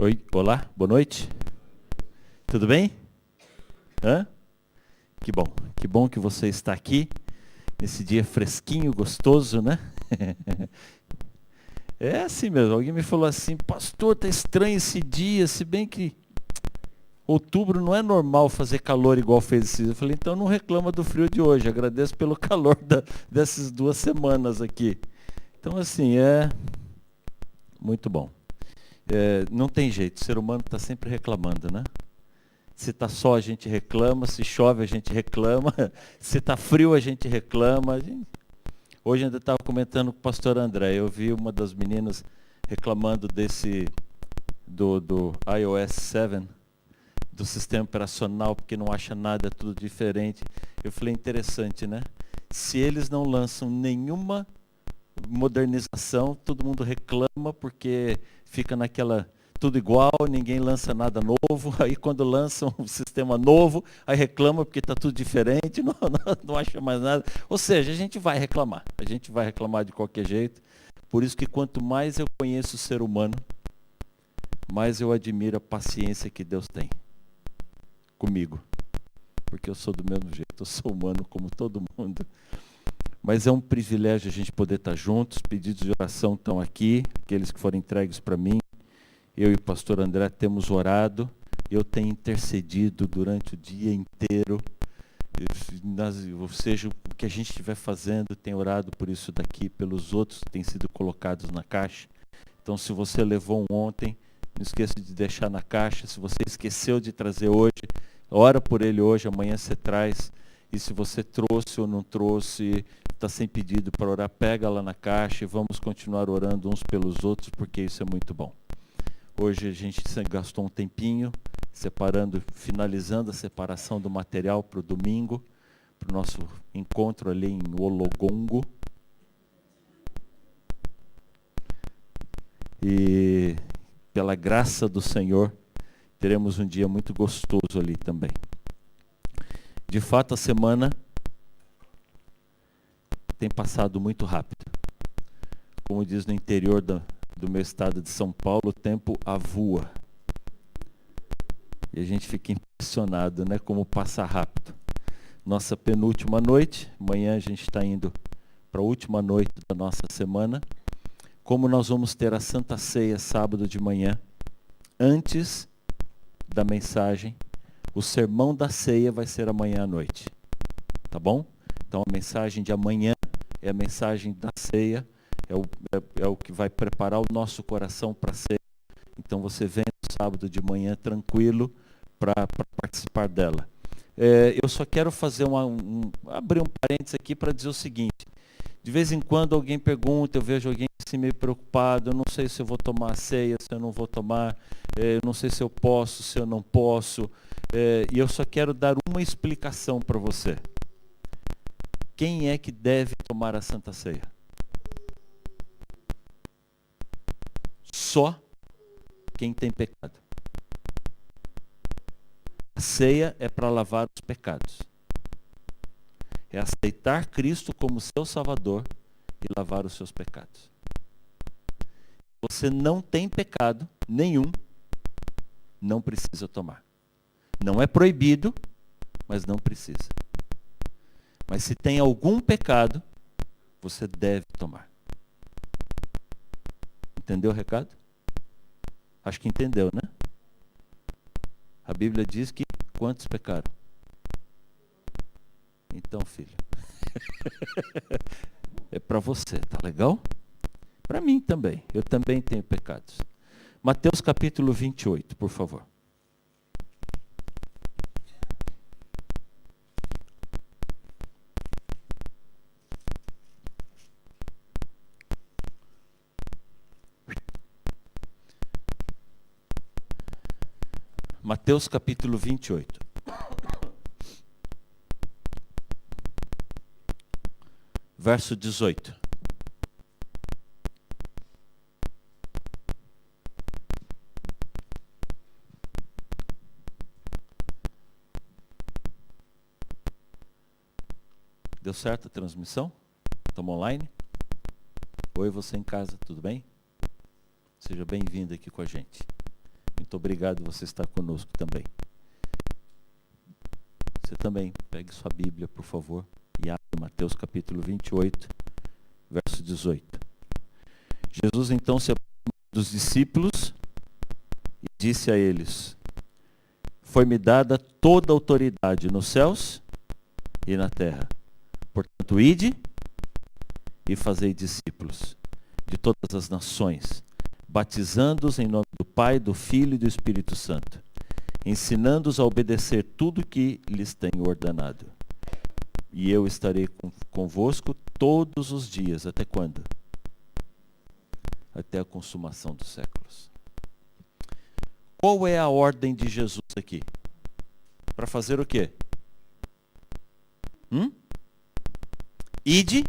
Oi, olá, boa noite. Tudo bem? Hã? Que bom que você está aqui, nesse dia fresquinho, gostoso, né? É assim mesmo, alguém me falou assim, pastor, tá estranho esse dia, se bem que outubro não é normal fazer calor igual fez esse dia. Eu falei, então não reclama do frio de hoje, agradeço pelo calor dessas 2 semanas aqui. Então assim, é muito bom. Não tem jeito, o ser humano está sempre reclamando, né? Se está sol a gente reclama, se chove a gente reclama, se está frio a gente reclama. Hoje ainda estava comentando com o pastor André, eu vi uma das meninas reclamando do iOS 7, do sistema operacional, porque não acha nada, é tudo diferente. Eu falei, interessante, né? Se eles não lançam nenhuma modernização, todo mundo reclama porque fica naquela tudo igual, ninguém lança nada novo, aí quando lançam um sistema novo, aí reclama porque está tudo diferente, não acha mais nada. Ou seja, a gente vai reclamar de qualquer jeito. Por isso que quanto mais eu conheço o ser humano, mais eu admiro a paciência que Deus tem comigo. Porque eu sou do mesmo jeito, eu sou humano como todo mundo. Mas é um privilégio a gente poder estar juntos, pedidos de oração estão aqui, aqueles que foram entregues para mim. Eu e o pastor André temos orado, eu tenho intercedido durante o dia inteiro, ou seja, o que a gente estiver fazendo, tem orado por isso daqui, pelos outros que têm sido colocados na caixa. Então, se você levou ontem, não esqueça de deixar na caixa. Se você esqueceu de trazer hoje, ora por ele hoje, amanhã você traz. E se você trouxe ou não trouxe, está sem pedido para orar, pega lá na caixa e vamos continuar orando uns pelos outros, porque isso é muito bom. Hoje a gente gastou um tempinho finalizando a separação do material para o domingo, para o nosso encontro ali em Ologongo. E pela graça do Senhor, teremos um dia muito gostoso ali também. De fato, a semana tem passado muito rápido. Como diz no interior do meu estado de São Paulo, o tempo voa. E a gente fica impressionado, né, como passa rápido. Nossa penúltima noite, amanhã a gente está indo para a última noite da nossa semana. Como nós vamos ter a Santa Ceia sábado de manhã, antes da mensagem, o sermão da ceia vai ser amanhã à noite. Tá bom? Então a mensagem de amanhã é a mensagem da ceia, é o que vai preparar o nosso coração para a ceia. Então você vem no sábado de manhã tranquilo para participar dela. Eu só quero fazer abrir um parênteses aqui para dizer o seguinte. De vez em quando alguém pergunta, eu vejo alguém assim meio preocupado, eu não sei se eu vou tomar a ceia, se eu não vou tomar, eu não sei se eu posso, se eu não posso. E eu só quero dar uma explicação para você. Quem é que deve tomar a Santa Ceia? Só quem tem pecado. A ceia é para lavar os pecados. É aceitar Cristo como seu Salvador e lavar os seus pecados. Você não tem pecado nenhum, não precisa tomar. Não é proibido, mas não precisa. Mas se tem algum pecado, você deve tomar. Entendeu o recado? Acho que entendeu, né? A Bíblia diz que quantos pecaram? Então, filho, é para você, tá legal? Para mim também, eu também tenho pecados. Mateus capítulo 28, por favor. Mateus capítulo 28. Verso 18. Deu certo a transmissão? Estamos online? Oi, você em casa, tudo bem? Seja bem-vindo aqui com a gente. Muito obrigado por você estar conosco também. Você também, pegue sua Bíblia, por favor, e abra Mateus capítulo 28, verso 18. Jesus então se aproximou dos discípulos e disse a eles: foi-me dada toda a autoridade nos céus e na terra. Portanto, ide e fazei discípulos de todas as nações, batizando-os em nome do Pai, do Filho e do Espírito Santo, ensinando-os a obedecer tudo que lhes tenho ordenado. E eu estarei convosco todos os dias. Até quando? Até a consumação dos séculos. Qual é a ordem de Jesus aqui? Para fazer o quê? Ide,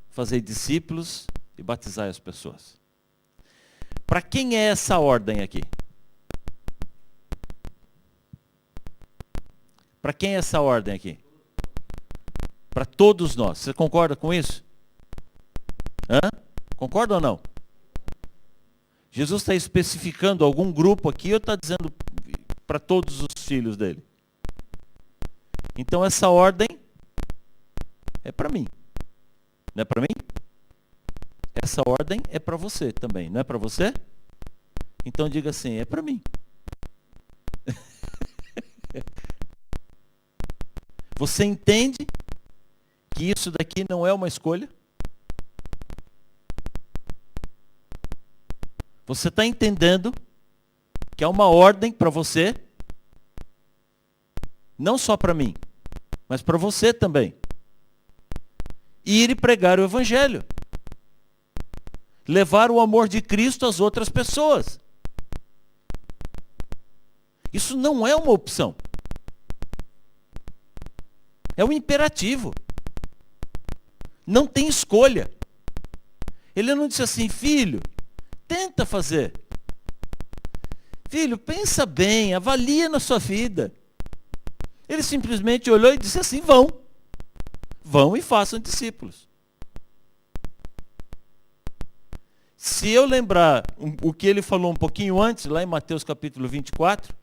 fazei discípulos e batizai as pessoas. Para quem é essa ordem aqui? Para quem é essa ordem aqui? Para todos nós. Você concorda com isso? Concorda ou não? Jesus está especificando algum grupo aqui ou está dizendo para todos os filhos dele? Então essa ordem é para mim. Não é para mim? Essa ordem é para você também. Não é para você? Então diga assim, é para mim. Você entende que isso daqui não é uma escolha? Você está entendendo que é uma ordem para você, não só para mim, mas para você também. Ir e pregar o Evangelho. Levar o amor de Cristo às outras pessoas. Isso não é uma opção. É um imperativo. Não tem escolha. Ele não disse assim, filho, tenta fazer. Filho, pensa bem, avalia na sua vida. Ele simplesmente olhou e disse assim, vão. Vão e façam discípulos. Se eu lembrar o que ele falou um pouquinho antes, lá em Mateus capítulo 24,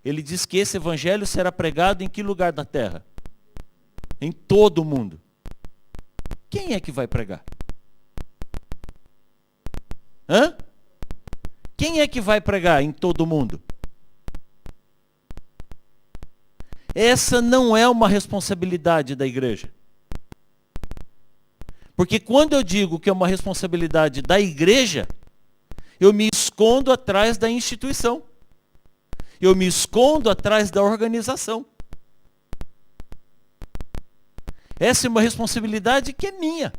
ele diz que esse evangelho será pregado em que lugar da terra? Em todo o mundo. Quem é que vai pregar? Quem é que vai pregar em todo o mundo? Essa não é uma responsabilidade da igreja. Porque quando eu digo que é uma responsabilidade da igreja, eu me escondo atrás da instituição. Eu me escondo atrás da organização. Essa é uma responsabilidade que é minha.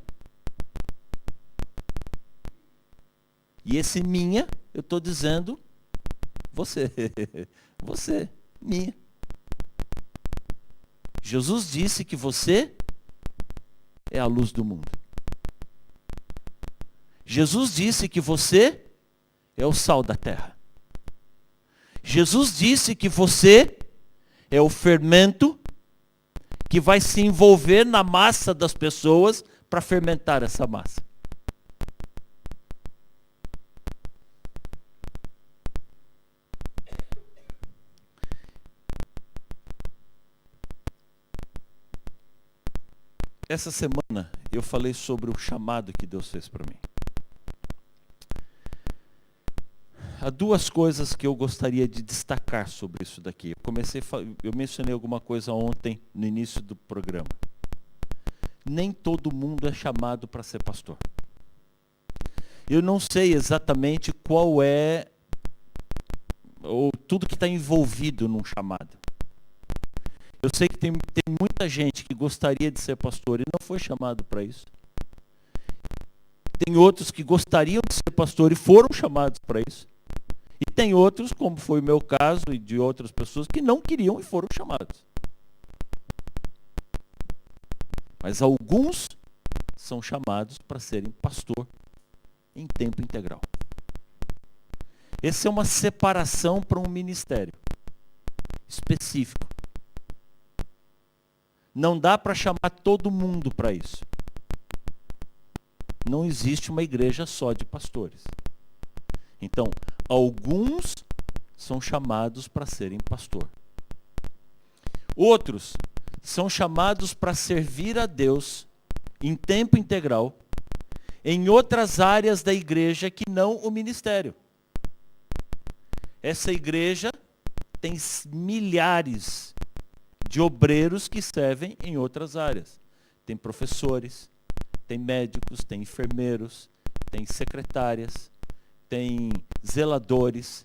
E esse minha, eu estou dizendo, você, você, minha. Jesus disse que você é a luz do mundo. Jesus disse que você é o sal da terra. Jesus disse que você é o fermento que vai se envolver na massa das pessoas para fermentar essa massa. Essa semana eu falei sobre o chamado que Deus fez para mim. Há duas coisas que eu gostaria de destacar sobre isso daqui. Eu mencionei alguma coisa ontem no início do programa. Nem todo mundo é chamado para ser pastor. Eu não sei exatamente qual é ou tudo que está envolvido num chamado. Eu sei que tem muita gente que gostaria de ser pastor e não foi chamado para isso. Tem outros que gostariam de ser pastor e foram chamados para isso. E tem outros, como foi o meu caso e de outras pessoas, que não queriam e foram chamados. Mas alguns são chamados para serem pastor em tempo integral. Essa é uma separação para um ministério específico. Não dá para chamar todo mundo para isso. Não existe uma igreja só de pastores. Então, alguns são chamados para serem pastor. Outros são chamados para servir a Deus em tempo integral em outras áreas da igreja que não o ministério. Essa igreja tem milhares de obreiros que servem em outras áreas. Tem professores, tem médicos, tem enfermeiros, tem secretárias, tem zeladores,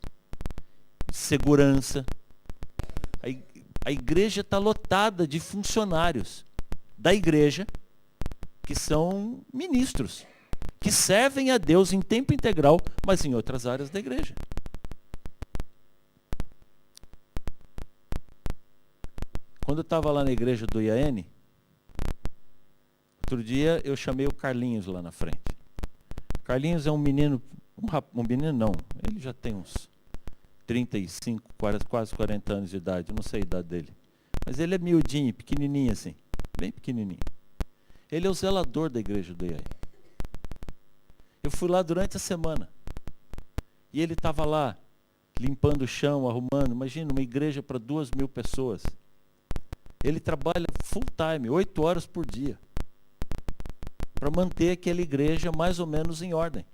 segurança. A igreja está lotada de funcionários da igreja que são ministros, que servem a Deus em tempo integral, mas em outras áreas da igreja. Quando eu estava lá na igreja do IAN, outro dia eu chamei o Carlinhos lá na frente. Carlinhos é um menino, um menino não, ele já tem uns 35, quase 40 anos de idade, eu não sei a idade dele. Mas ele é miudinho, pequenininho assim, bem pequenininho. Ele é o zelador da igreja do IAN. Eu fui lá durante a semana e ele estava lá limpando o chão, arrumando. Imagina, uma igreja para 2.000 pessoas. Ele trabalha full time, 8 horas por dia, para manter aquela igreja mais ou menos em ordem.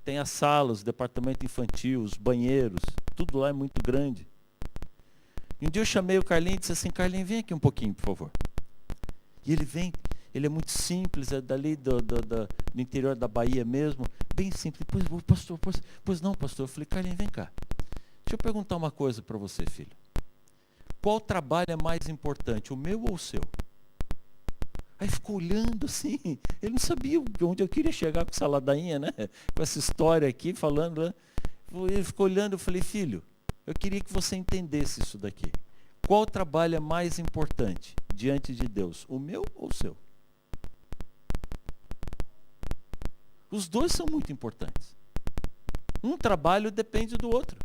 Tem as salas, o departamento infantil, os banheiros, tudo lá é muito grande. E um dia eu chamei o Carlinhos e disse assim: Carlinhos, vem aqui um pouquinho, por favor. E ele vem, ele é muito simples, é dali do interior da Bahia mesmo, bem simples. Pastor, pois não, pastor. Eu falei: Carlinhos, vem cá. Deixa eu perguntar uma coisa para você, filho. Qual trabalho é mais importante, o meu ou o seu? Aí ficou olhando assim, ele não sabia onde eu queria chegar com essa ladainha, né? Com essa história aqui, falando, né? Ele ficou olhando, eu falei: filho, eu queria que você entendesse isso daqui. Qual trabalho é mais importante diante de Deus, o meu ou o seu? Os dois são muito importantes. Um trabalho depende do outro.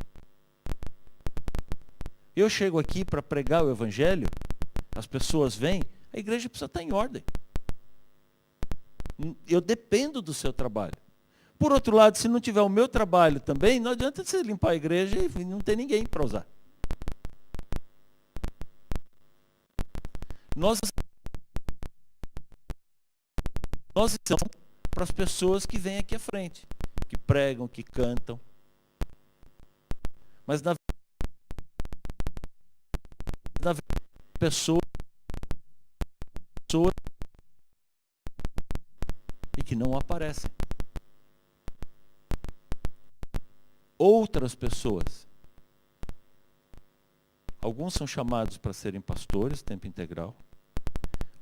Eu chego aqui para pregar o evangelho, as pessoas vêm, a igreja precisa estar em ordem. Eu dependo do seu trabalho. Por outro lado, se não tiver o meu trabalho também, não adianta você limpar a igreja e não ter ninguém para usar. Nós estamos para as pessoas que vêm aqui à frente, que pregam, que cantam. Mas na pessoa e que não aparecem. Outras pessoas, alguns são chamados para serem pastores, tempo integral.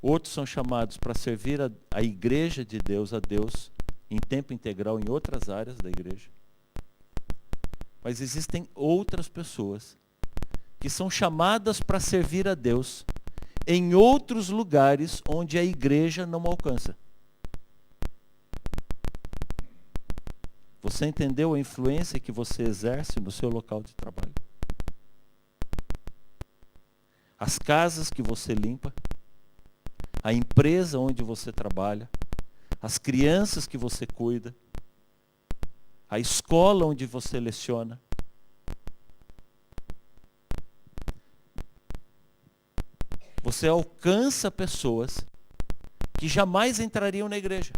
Outros são chamados para servir a igreja de Deus, a Deus, em tempo integral em outras áreas da igreja. Mas existem outras pessoas que são chamadas para servir a Deus em outros lugares onde a igreja não alcança. Você entendeu a influência que você exerce no seu local de trabalho? As casas que você limpa, a empresa onde você trabalha, as crianças que você cuida, a escola onde você leciona. Você alcança pessoas que jamais entrariam na igreja.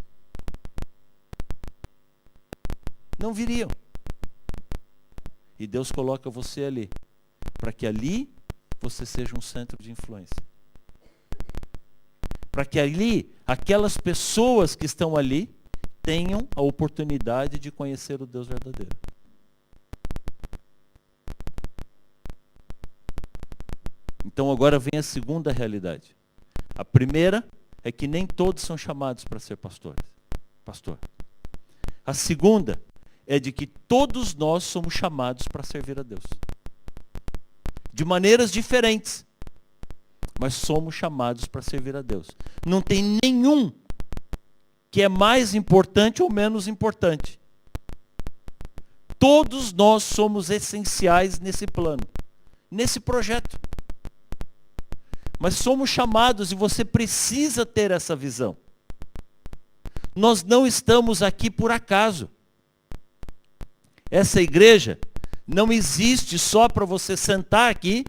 Não viriam. E Deus coloca você ali, para que ali você seja um centro de influência. Para que ali, aquelas pessoas que estão ali, tenham a oportunidade de conhecer o Deus verdadeiro. Então agora vem a segunda realidade. A primeira é que nem todos são chamados para ser pastor. A segunda é de que todos nós somos chamados para servir a Deus. De maneiras diferentes, mas somos chamados para servir a Deus. Não tem nenhum que é mais importante ou menos importante. Todos nós somos essenciais nesse plano, nesse projeto. Mas somos chamados e você precisa ter essa visão. Nós não estamos aqui por acaso. Essa igreja não existe só para você sentar aqui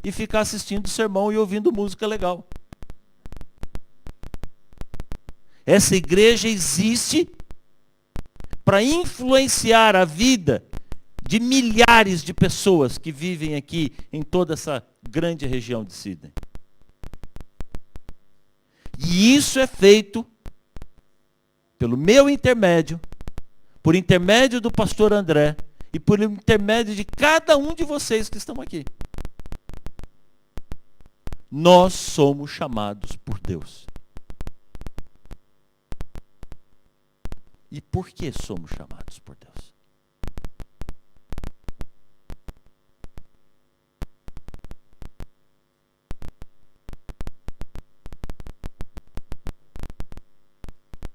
e ficar assistindo sermão e ouvindo música legal. Essa igreja existe para influenciar a vida de milhares de pessoas que vivem aqui em toda essa grande região de Sydney. E isso é feito pelo meu intermédio, por intermédio do pastor André e por intermédio de cada um de vocês que estão aqui. Nós somos chamados por Deus. E por que somos chamados por Deus?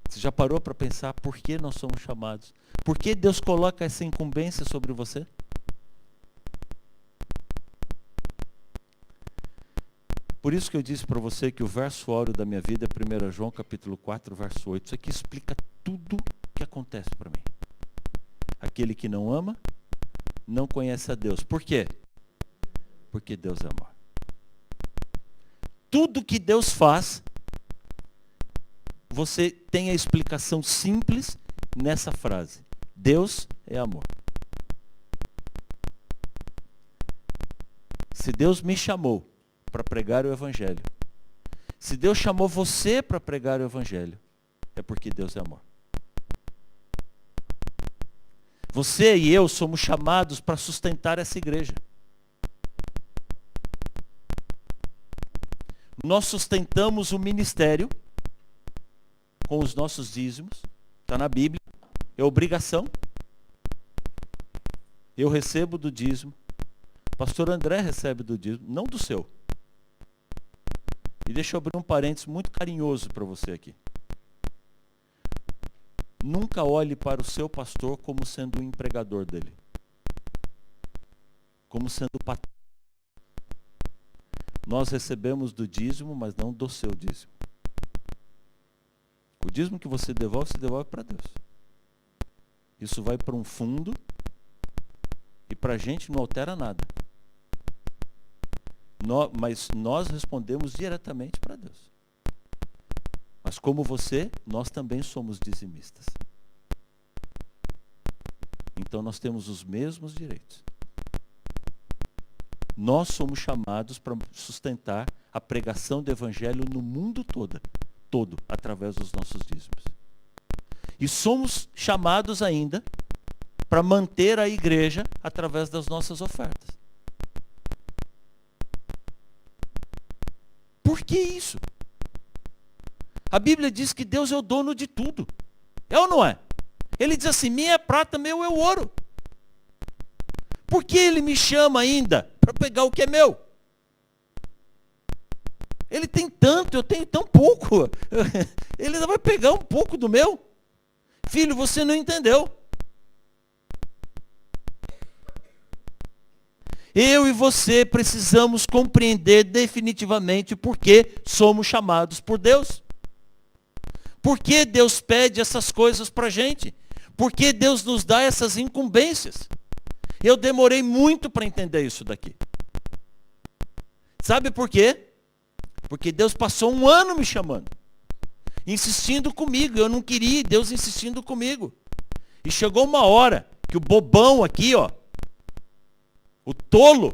Você já parou para pensar por que nós somos chamados? Por que Deus coloca essa incumbência sobre você? Por isso que eu disse para você que o verso áureo da minha vida é 1 João capítulo 4, verso 8. Isso aqui explica tudo o que acontece para mim. Aquele que não ama, não conhece a Deus. Por quê? Porque Deus é amor. Tudo que Deus faz, você tem a explicação simples nessa frase. Deus é amor. Se Deus me chamou para pregar o Evangelho, se Deus chamou você para pregar o Evangelho, é porque Deus é amor. Você e eu somos chamados para sustentar essa igreja. Nós sustentamos o ministério com os nossos dízimos, está na Bíblia, é obrigação. Eu recebo do dízimo, pastor André recebe do dízimo, não do seu. E deixa eu abrir um parênteses muito carinhoso para você aqui. Nunca olhe para o seu pastor como sendo o empregador dele. Como sendo o patrão. Nós recebemos do dízimo, mas não do seu dízimo. O dízimo que você devolve para Deus. Isso vai para um fundo e para a gente não altera nada. Mas nós respondemos diretamente para Deus. Mas como você, nós também somos dizimistas. Então nós temos os mesmos direitos. Nós somos chamados para sustentar a pregação do Evangelho no mundo todo, através dos nossos dízimos. E somos chamados ainda para manter a igreja através das nossas ofertas. Por que isso? A Bíblia diz que Deus é o dono de tudo. É ou não é? Ele diz assim, minha é prata, meu é o ouro. Por que ele me chama ainda para pegar o que é meu? Ele tem tanto, eu tenho tão pouco. Ele ainda vai pegar um pouco do meu? Filho, você não entendeu. Eu e você precisamos compreender definitivamente por que somos chamados por Deus. Por que Deus pede essas coisas para a gente? Por que Deus nos dá essas incumbências? Eu demorei muito para entender isso daqui. Sabe por quê? Porque Deus passou um ano me chamando, insistindo comigo. Eu não queria, Deus insistindo comigo. E chegou uma hora que o bobão aqui, ó, o tolo,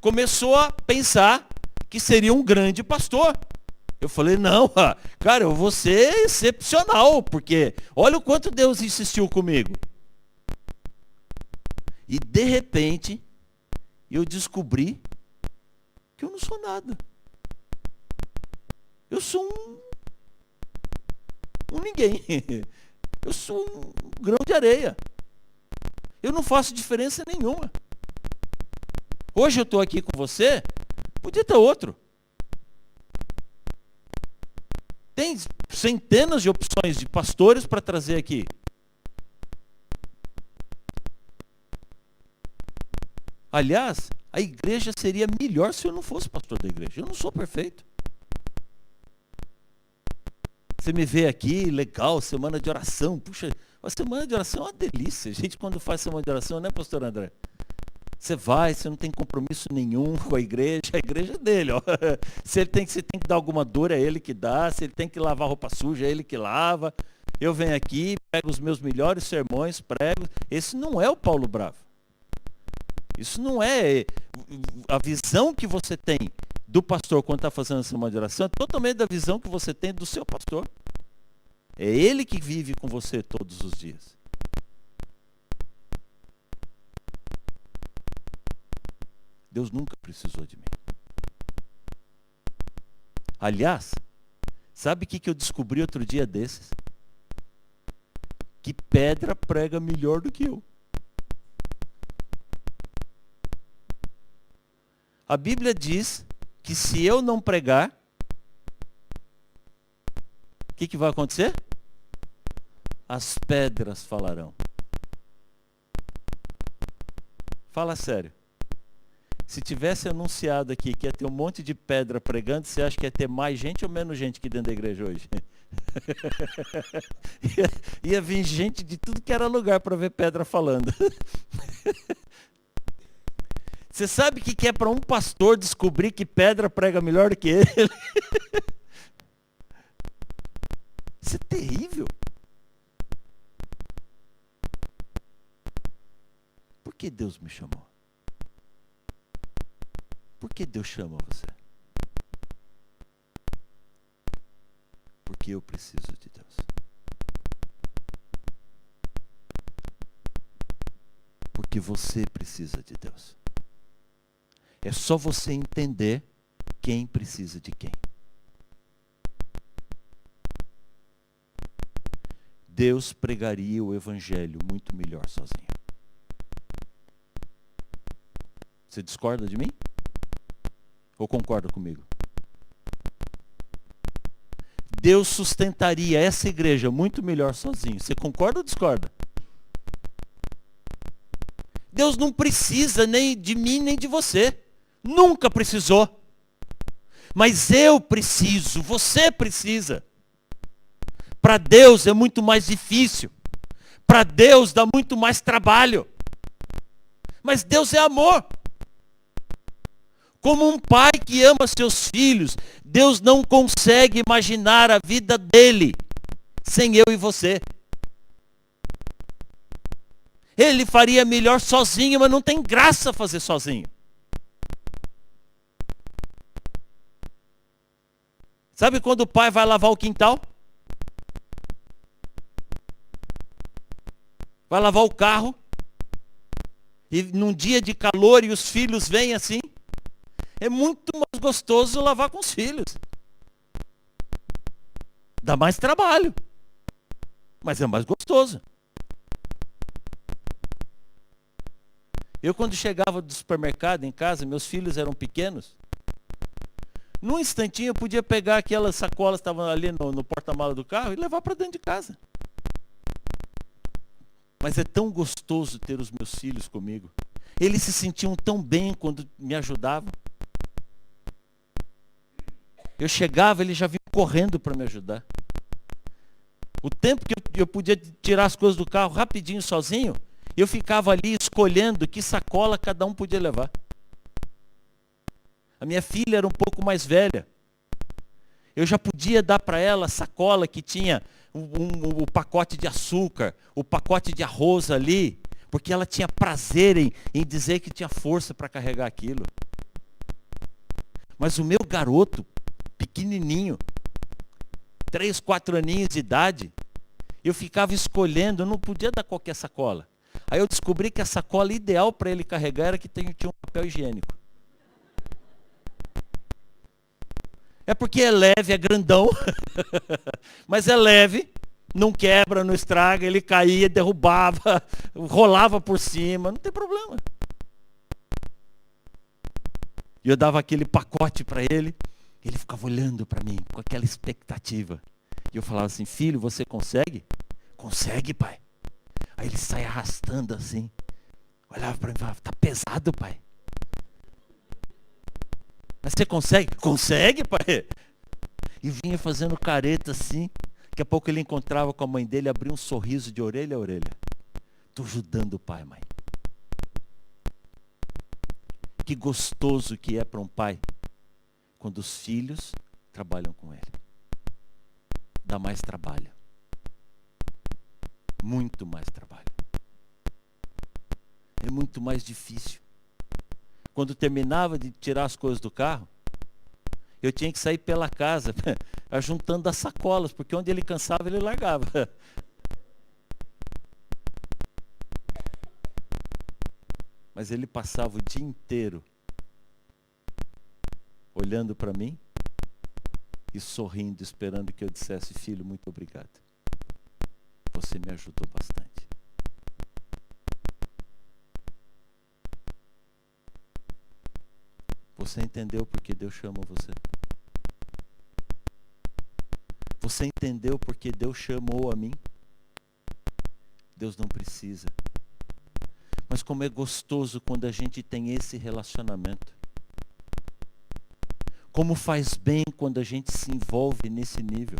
começou a pensar que seria um grande pastor. Eu falei, não, cara, eu vou ser excepcional, porque olha o quanto Deus insistiu comigo. E de repente, eu descobri que eu não sou nada. Eu sou um ninguém. Eu sou um grão de areia. Eu não faço diferença nenhuma. Hoje eu estou aqui com você, podia ter outro. Tem centenas de opções de pastores para trazer aqui. Aliás, a igreja seria melhor se eu não fosse pastor da igreja. Eu não sou perfeito. Você me vê aqui, legal, semana de oração. Puxa, A semana de oração é uma delícia. A gente quando faz semana de oração, né, pastor André? Você vai, você não tem compromisso nenhum com a igreja é dele, ó. Se ele tem que dar alguma dor, é ele que dá. Se ele tem que lavar roupa suja, é ele que lava. Eu venho aqui, pego os meus melhores sermões, prego. Esse não é o Paulo Bravo. Isso não é a visão que você tem do pastor quando está fazendo a semana de oração, é totalmente da visão que você tem do seu pastor. É ele que vive com você todos os dias. Deus nunca precisou de mim. Aliás, sabe o que eu descobri outro dia desses? Que pedra prega melhor do que eu. A Bíblia diz que se eu não pregar, o que vai acontecer? As pedras falarão. Fala sério. Se tivesse anunciado aqui que ia ter um monte de pedra pregando, você acha que ia ter mais gente ou menos gente aqui dentro da igreja hoje? ia vir gente de tudo que era lugar para ver pedra falando. Você sabe o que é para um pastor descobrir que pedra prega melhor do que ele? Isso é terrível. Por que Deus me chamou? Por que Deus chama você? Porque eu preciso de Deus. Porque você precisa de Deus. É só você entender quem precisa de quem. Deus pregaria o evangelho muito melhor sozinho. Você discorda de mim? Ou concorda comigo? Deus sustentaria essa igreja muito melhor sozinho. Você concorda ou discorda? Deus não precisa nem de mim nem de você. Nunca precisou. Mas eu preciso, você precisa. Para Deus é muito mais difícil. Para Deus dá muito mais trabalho. Mas Deus é amor. Como um pai que ama seus filhos, Deus não consegue imaginar a vida dele sem eu e você. Ele faria melhor sozinho, mas não tem graça fazer sozinho. Sabe quando o pai vai lavar o quintal? Vai lavar o carro. E num dia de calor e os filhos vêm assim. É muito mais gostoso lavar com os filhos. Dá mais trabalho. Mas é mais gostoso. Eu quando chegava do supermercado em casa, meus filhos eram pequenos. Num instantinho eu podia pegar aquelas sacolas que estavam ali no porta-malas do carro e levar para dentro de casa. Mas é tão gostoso ter os meus filhos comigo. Eles se sentiam tão bem quando me ajudavam. Eu chegava, eles já vinham correndo para me ajudar. O tempo que eu podia tirar as coisas do carro rapidinho sozinho, eu ficava ali escolhendo que sacola cada um podia levar. A minha filha era um pouco mais velha. Eu já podia dar para ela a sacola que tinha o pacote de açúcar, o pacote de arroz ali, porque ela tinha prazer em dizer que tinha força para carregar aquilo. Mas o meu garoto, pequenininho, 3, 4 aninhos de idade, eu ficava escolhendo, eu não podia dar qualquer sacola. Aí eu descobri que a sacola ideal para ele carregar era que tinha um papel higiênico. É porque é leve, é grandão, mas é leve, não quebra, não estraga, ele caía, derrubava, rolava por cima, não tem problema. E eu dava aquele pacote para ele, ele ficava olhando para mim com aquela expectativa. E eu falava assim, filho, você consegue? Consegue, pai. Aí ele saia arrastando assim, olhava para mim e falava, tá pesado, pai. Mas você consegue? Consegue, pai? E vinha fazendo careta assim. Daqui a pouco ele encontrava com a mãe dele, abria um sorriso de orelha a orelha. Estou ajudando o pai, mãe. Que gostoso que é para um pai quando os filhos trabalham com ele. Dá mais trabalho. Muito mais trabalho. É muito mais difícil. Quando terminava de tirar as coisas do carro, eu tinha que sair pela casa, ajuntando as sacolas, porque onde ele cansava, ele largava. Mas ele passava o dia inteiro olhando para mim e sorrindo, esperando que eu dissesse: filho, muito obrigado. Você me ajudou bastante. Você entendeu porque Deus chama você? Você entendeu porque Deus chamou a mim? Deus não precisa. Mas como é gostoso quando a gente tem esse relacionamento. Como faz bem quando a gente se envolve nesse nível.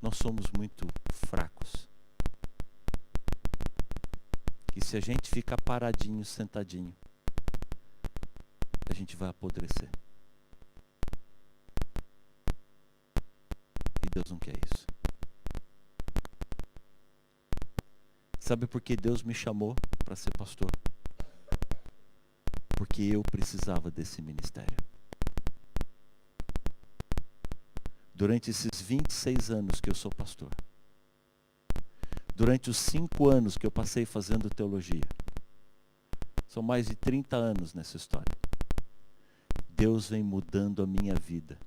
Nós somos muito fracos. E se a gente ficar paradinho, sentadinho, a gente vai apodrecer. E Deus não quer isso. Sabe por que Deus me chamou para ser pastor? Porque eu precisava desse ministério. Durante esses 26 anos que eu sou pastor, durante os 5 anos que eu passei fazendo teologia, são mais de 30 anos nessa história, Deus vem mudando a minha vida.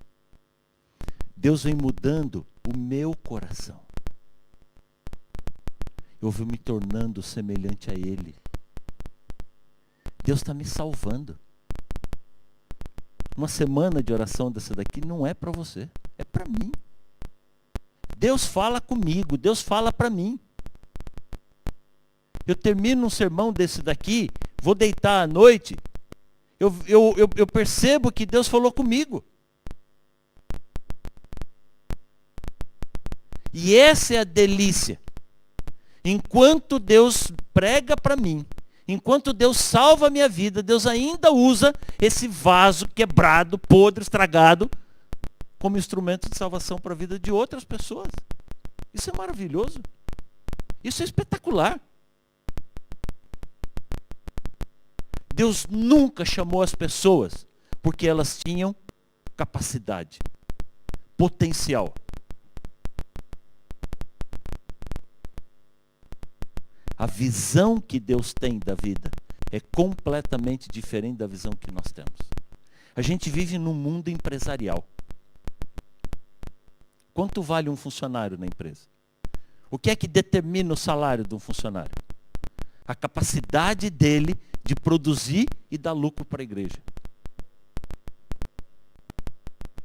Deus vem mudando o meu coração. Eu vou me tornando semelhante a Ele. Deus está me salvando. Uma semana de oração dessa daqui não é para você, é para mim. Deus fala comigo, Deus fala para mim. Eu termino um sermão desse daqui, vou deitar à noite, eu percebo que Deus falou comigo. E essa é a delícia. Enquanto Deus prega para mim, enquanto Deus salva a minha vida, Deus ainda usa esse vaso quebrado, podre, estragado, como instrumento de salvação para a vida de outras pessoas. Isso é maravilhoso. Isso é espetacular. Deus nunca chamou as pessoas porque elas tinham capacidade, potencial. A visão que Deus tem da vida é completamente diferente da visão que nós temos. A gente vive num mundo empresarial. Quanto vale um funcionário na empresa? O que é que determina o salário de um funcionário? A capacidade dele de produzir e dar lucro para a igreja.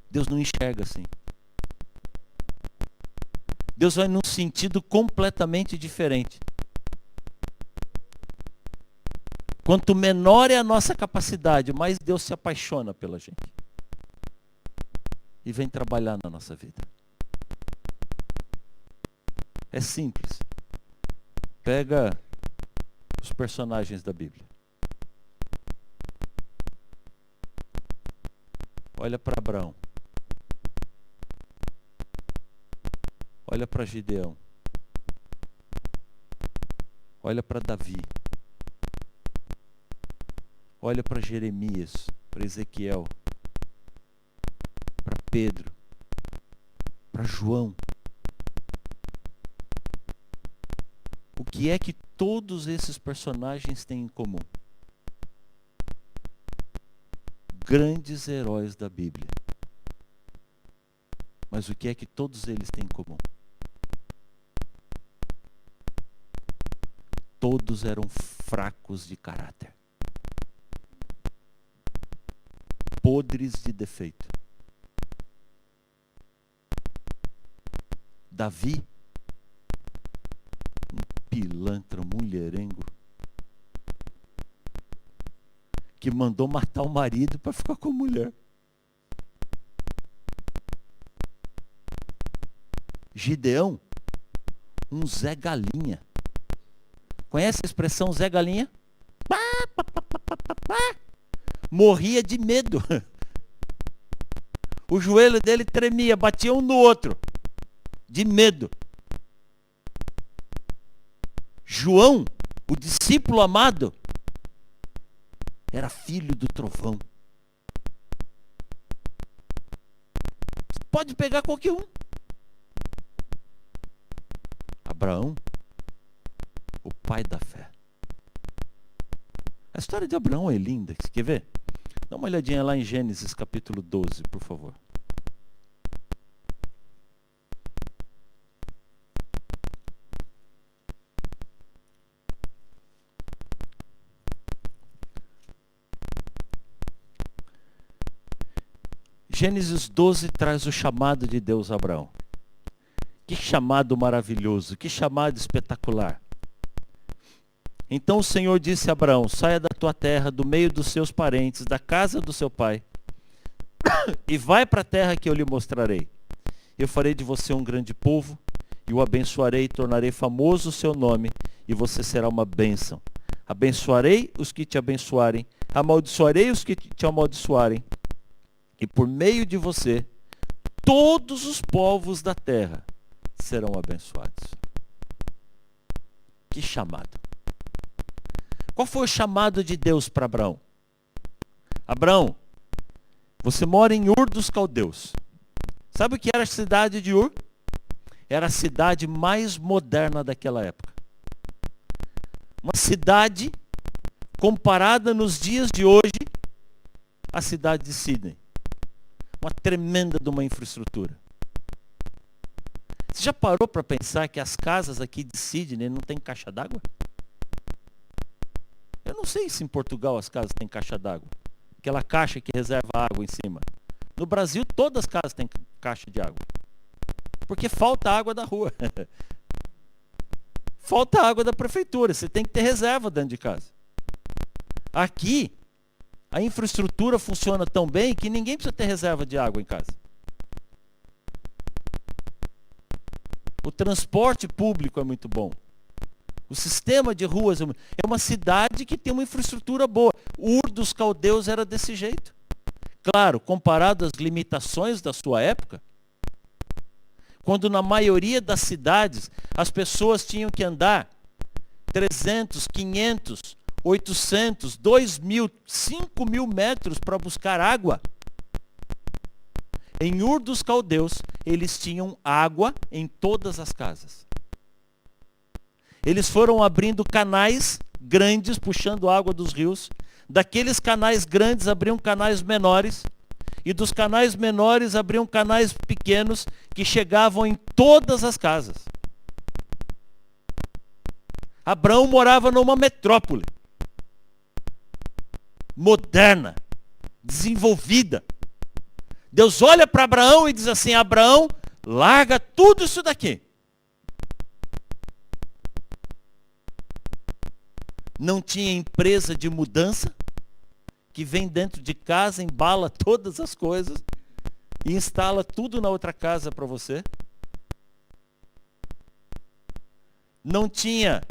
Deus não enxerga assim. Deus vai num sentido completamente diferente. Quanto menor é a nossa capacidade, mais Deus se apaixona pela gente. E vem trabalhar na nossa vida. É simples. Pega os personagens da Bíblia. Olha para Abraão. Olha para Gideão. Olha para Davi. Olha para Jeremias, para Ezequiel, para Pedro, para João. O que é que todos esses personagens têm em comum? Grandes heróis da Bíblia. Mas o que é que todos eles têm em comum? Todos eram fracos de caráter. Podres de defeito. Davi, um pilantra, mulherengo, que mandou matar o marido para ficar com a mulher. Gideão, um Zé Galinha. Conhece a expressão Zé Galinha? Morria de medo. O joelho dele tremia, batia um no outro, de medo. João, o discípulo amado, era filho do trovão. Pode pegar qualquer um. Abraão, o pai da fé. A história de Abraão é linda. Você quer ver? Dá uma olhadinha lá em Gênesis capítulo 12, por favor. Gênesis 12 traz o chamado de Deus a Abraão. Que chamado maravilhoso, que chamado espetacular. Então o Senhor disse a Abraão, saia da tua terra, do meio dos seus parentes, da casa do seu pai, e vai para a terra que eu lhe mostrarei. Eu farei de você um grande povo, e o abençoarei, e tornarei famoso o seu nome, e você será uma bênção. Abençoarei os que te abençoarem, amaldiçoarei os que te amaldiçoarem, e por meio de você, todos os povos da terra serão abençoados. Que chamado. Qual foi o chamado de Deus para Abraão? Abraão, você mora em Ur dos Caldeus. Sabe o que era a cidade de Ur? Era a cidade mais moderna daquela época. Uma cidade comparada nos dias de hoje à cidade de Sydney. Uma tremenda de uma infraestrutura. Você já parou para pensar que as casas aqui de Sydney não têm caixa d'água? Eu não sei se em Portugal as casas têm caixa d'água. Aquela caixa que reserva água em cima. No Brasil, todas as casas têm caixa de água. Porque falta água da rua. Falta água da prefeitura. Você tem que ter reserva dentro de casa. Aqui, a infraestrutura funciona tão bem que ninguém precisa ter reserva de água em casa. O transporte público é muito bom. O sistema de ruas é uma cidade que tem uma infraestrutura boa. Ur dos Caldeus era desse jeito. Claro, comparado às limitações da sua época, quando na maioria das cidades as pessoas tinham que andar 300, 500, 800, 2.000, 5.000 metros para buscar água. Em Ur dos Caldeus, eles tinham água em todas as casas. Eles foram abrindo canais grandes, puxando água dos rios. Daqueles canais grandes, abriam canais menores. E dos canais menores, abriam canais pequenos que chegavam em todas as casas. Abraão morava numa metrópole. Moderna. Desenvolvida. Deus olha para Abraão e diz assim, Abraão, larga tudo isso daqui. Não tinha empresa de mudança, que vem dentro de casa, embala todas as coisas e instala tudo na outra casa para você. Não tinha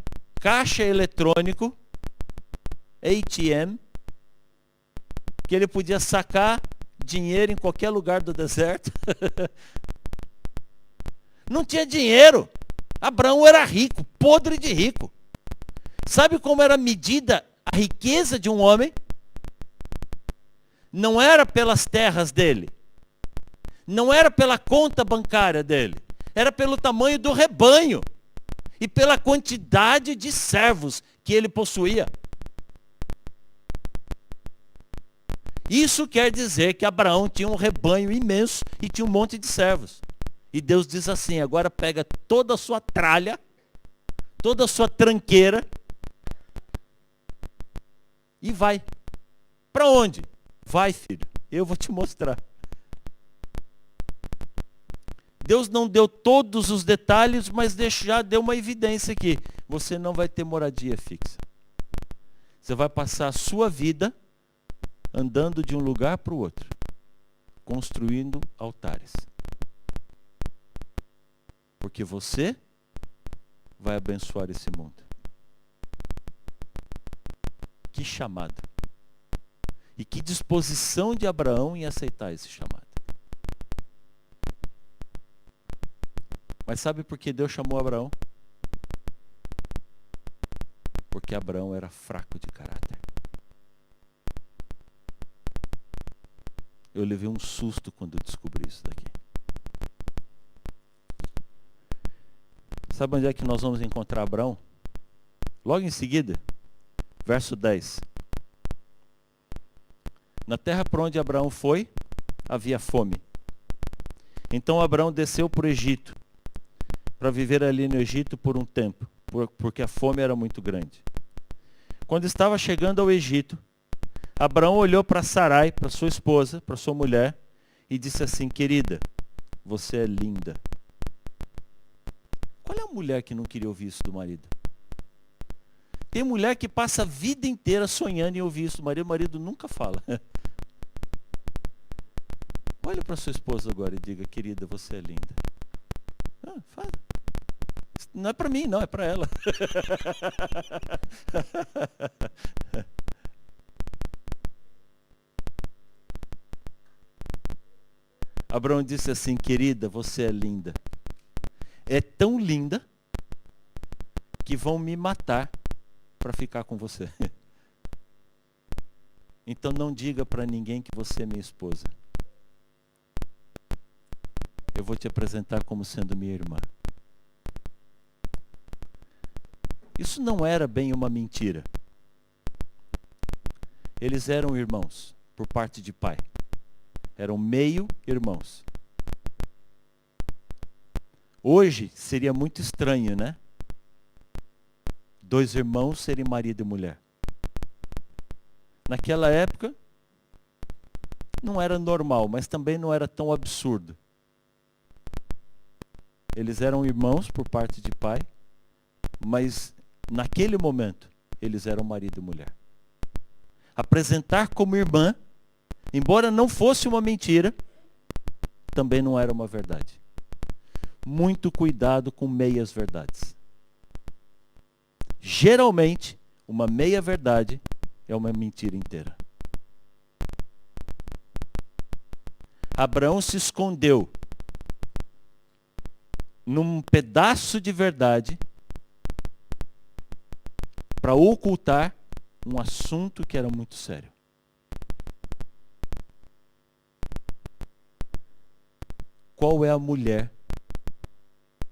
caixa eletrônico, ATM, que ele podia sacar dinheiro em qualquer lugar do deserto. Não tinha dinheiro. Abraão era rico, podre de rico. Sabe como era medida a riqueza de um homem? Não era pelas terras dele. Não era pela conta bancária dele. Era pelo tamanho do rebanho. E pela quantidade de servos que ele possuía. Isso quer dizer que Abraão tinha um rebanho imenso e tinha um monte de servos. E Deus diz assim, agora pega toda a sua tralha, toda a sua tranqueira, e vai. Para onde? Vai, filho. Eu vou te mostrar. Deus não deu todos os detalhes, mas já deu uma evidência aqui. Você não vai ter moradia fixa. Você vai passar a sua vida andando de um lugar para o outro, construindo altares. Porque você vai abençoar esse mundo. Que chamado. E que disposição de Abraão em aceitar esse chamado. Mas sabe por que Deus chamou Abraão? Porque Abraão era fraco de caráter. Eu levei um susto quando eu descobri isso daqui. Sabe onde é que nós vamos encontrar Abraão? Logo em seguida, verso 10. Na terra por onde Abraão foi, havia fome. Então Abraão desceu para o Egito, para viver ali no Egito por um tempo, porque a fome era muito grande. Quando estava chegando ao Egito, Abraão olhou para Sarai, para sua esposa, para sua mulher, e disse assim: querida, você é linda. Qual é a mulher que não queria ouvir isso do marido? Tem mulher que passa a vida inteira sonhando em ouvir isso do marido, o marido nunca fala. Olhe para sua esposa agora e diga: querida, você é linda. Fala. Não é para mim, não, é para ela. Abraão disse assim: querida, você é linda. É tão linda que vão me matar para ficar com você. Então não diga para ninguém que você é minha esposa. Eu vou te apresentar como sendo minha irmã. Isso não era bem uma mentira. Eles eram irmãos, por parte de pai. Eram meio-irmãos. Hoje seria muito estranho, né? Dois irmãos serem marido e mulher. Naquela época, não era normal, mas também não era tão absurdo. Eles eram irmãos por parte de pai, mas naquele momento, eles eram marido e mulher. Apresentar como irmã, embora não fosse uma mentira, também não era uma verdade. Muito cuidado com meias verdades. Geralmente, uma meia verdade é uma mentira inteira. Abraão se escondeu num pedaço de verdade para ocultar um assunto que era muito sério. Qual é a mulher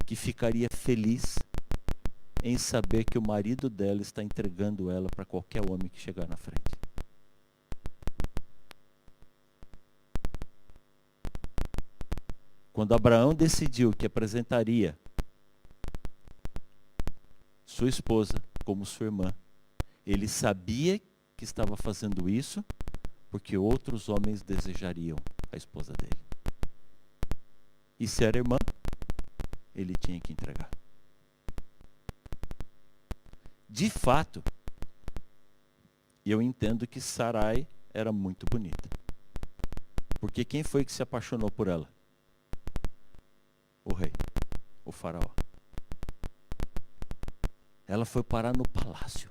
que ficaria feliz em saber que o marido dela está entregando ela para qualquer homem que chegar na frente? Quando Abraão decidiu que apresentaria sua esposa como sua irmã, ele sabia que estava fazendo isso porque outros homens desejariam a esposa dele. E se era irmã, ele tinha que entregar. De fato, eu entendo que Sarai era muito bonita. Porque quem foi que se apaixonou por ela? O rei, o faraó. Ela foi parar no palácio.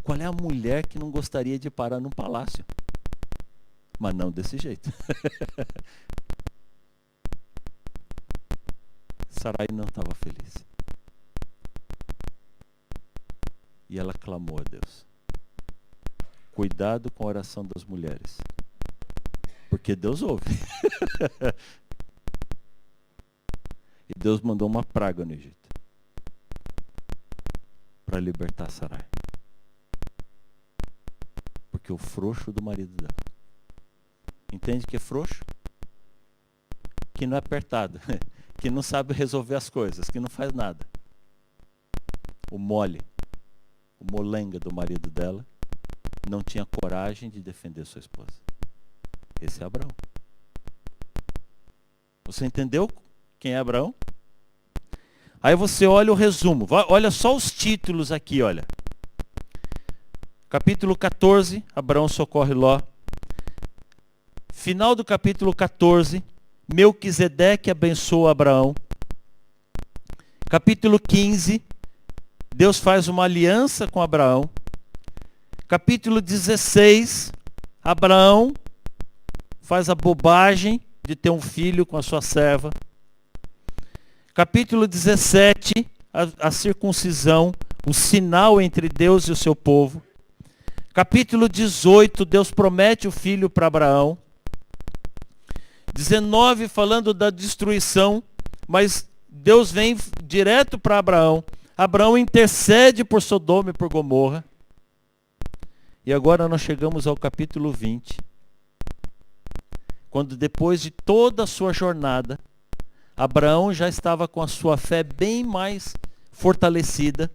Qual é a mulher que não gostaria de parar no palácio? Mas não desse jeito. Sarai não estava feliz. E ela clamou a Deus. Cuidado com a oração das mulheres. Porque Deus ouve. E Deus mandou uma praga no Egito para libertar Sarai. Porque o frouxo do marido dela. Entende que é frouxo? Que não é apertado. Que não sabe resolver as coisas. Que não faz nada. O mole, o molenga do marido dela, não tinha coragem de defender sua esposa. Esse é Abraão. Você entendeu quem é Abraão? Aí você olha o resumo. Olha só os títulos aqui, olha. Capítulo 14, Abraão socorre Ló. Final do capítulo 14, Melquisedeque abençoa Abraão. Capítulo 15, Deus faz uma aliança com Abraão. Capítulo 16, Abraão faz a bobagem de ter um filho com a sua serva. Capítulo 17, a circuncisão, o sinal entre Deus e o seu povo. Capítulo 18, Deus promete o filho para Abraão. 19, falando da destruição, mas Deus vem direto para Abraão. Abraão intercede por Sodoma e por Gomorra. E agora nós chegamos ao capítulo 20. Quando depois de toda a sua jornada, Abraão já estava com a sua fé bem mais fortalecida.